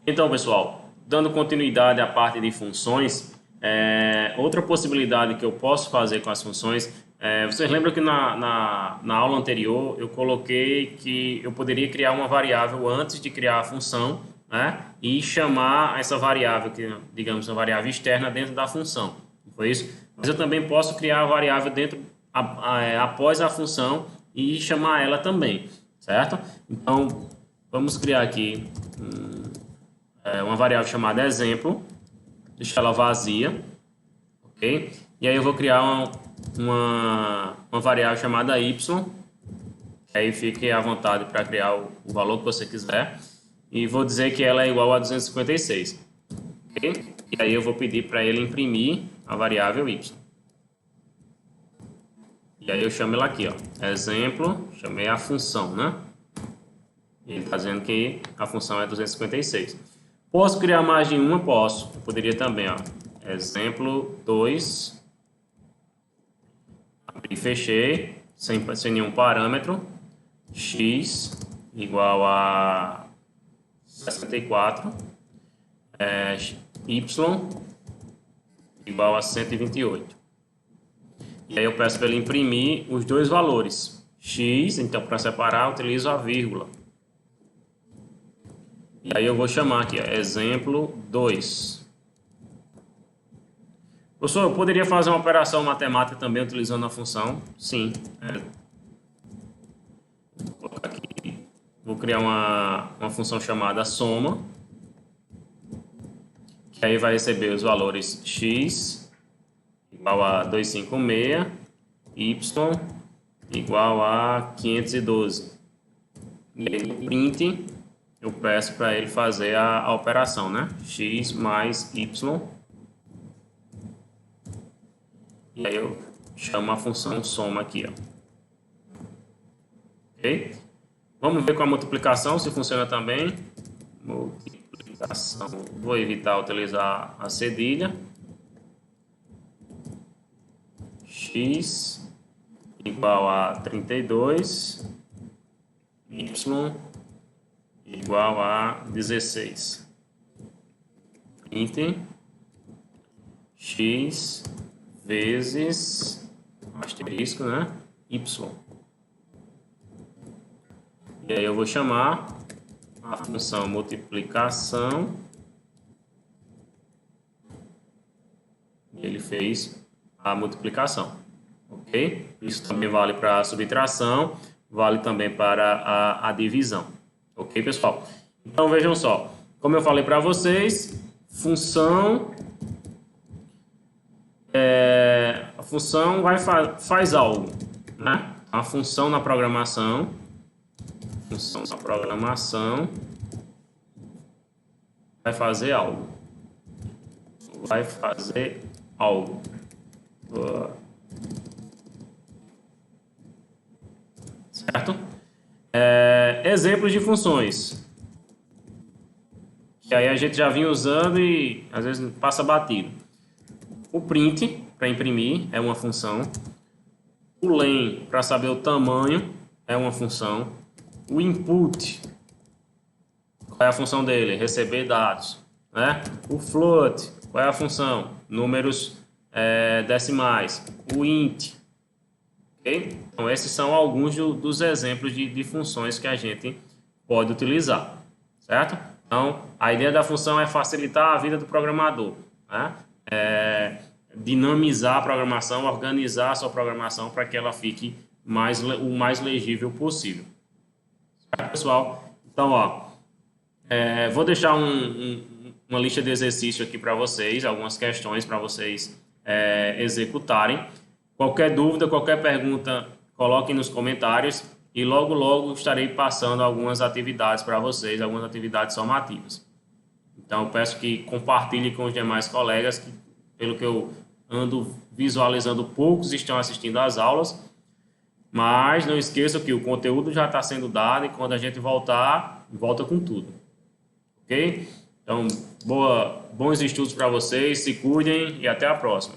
Então, pessoal, dando continuidade à parte de funções, outra possibilidade que eu posso fazer com as funções, vocês lembram que na aula anterior eu coloquei que eu poderia criar uma variável antes de criar a função, né? E chamar essa variável, que digamos, uma variável externa dentro da função. Não foi isso? Mas eu também posso criar a variável após a função e chamar ela também, certo? Então, vamos criar aqui uma variável chamada exemplo, deixar ela vazia, ok? E aí eu vou criar uma variável chamada y, que aí fique à vontade para criar o valor que você quiser, e vou dizer que ela é igual a 256, ok? E aí eu vou pedir para ele imprimir a variável y. E aí eu chamo ela aqui, ó, exemplo, chamei a função, né? E ele está dizendo que a função é 256. Posso criar mais de uma? Posso. Eu poderia também, ó, exemplo 2, abri e fechei, sem nenhum parâmetro, x igual a 64, y igual a 128. E aí eu peço para ele imprimir os dois valores. X, então para separar, eu utilizo a vírgula. E aí eu vou chamar aqui, ó, exemplo 2. Professor, eu poderia fazer uma operação matemática também utilizando a função? Sim. Vou colocar aqui. Vou criar uma função chamada soma, que aí vai receber os valores x igual a 256, y igual a 512. E aí, print, eu peço para ele fazer a operação, né? X mais y. E aí eu chamo a função soma aqui, ó. Ok? Vamos ver com a multiplicação se funciona também. Multiplicação. Vou evitar utilizar a cedilha. X igual a 32, y igual a 16. Print x vezes asterisco, né? Y. E aí eu vou chamar a função multiplicação. E ele fez a multiplicação, ok? Isso também vale para a subtração, vale também para a divisão, ok, pessoal? Então vejam só, como eu falei para vocês, a função faz algo, né? A função na programação vai fazer algo, certo? Exemplos de funções que aí a gente já vinha usando e às vezes passa batido. O print para imprimir é uma função. O len para saber o tamanho é uma função. O input, qual é a função dele? Receber dados, né? O float, qual é a função? Números decimais. O int, ok? Então esses são alguns dos exemplos de funções que a gente pode utilizar, certo? Então a ideia da função é facilitar a vida do programador, né? Dinamizar a programação, organizar a sua programação para que ela fique o mais legível possível, certo, pessoal? Então, ó, vou deixar uma lista de exercícios aqui para vocês, algumas questões para vocês executarem. Qualquer dúvida, qualquer pergunta, coloquem nos comentários e logo estarei passando algumas atividades para vocês, algumas atividades somativas. Então eu peço que compartilhe com os demais colegas, que, pelo que eu ando visualizando, poucos estão assistindo às aulas, mas não esqueçam que o conteúdo já está sendo dado e quando a gente volta com tudo, ok? Então, bons estudos para vocês, se cuidem e até a próxima.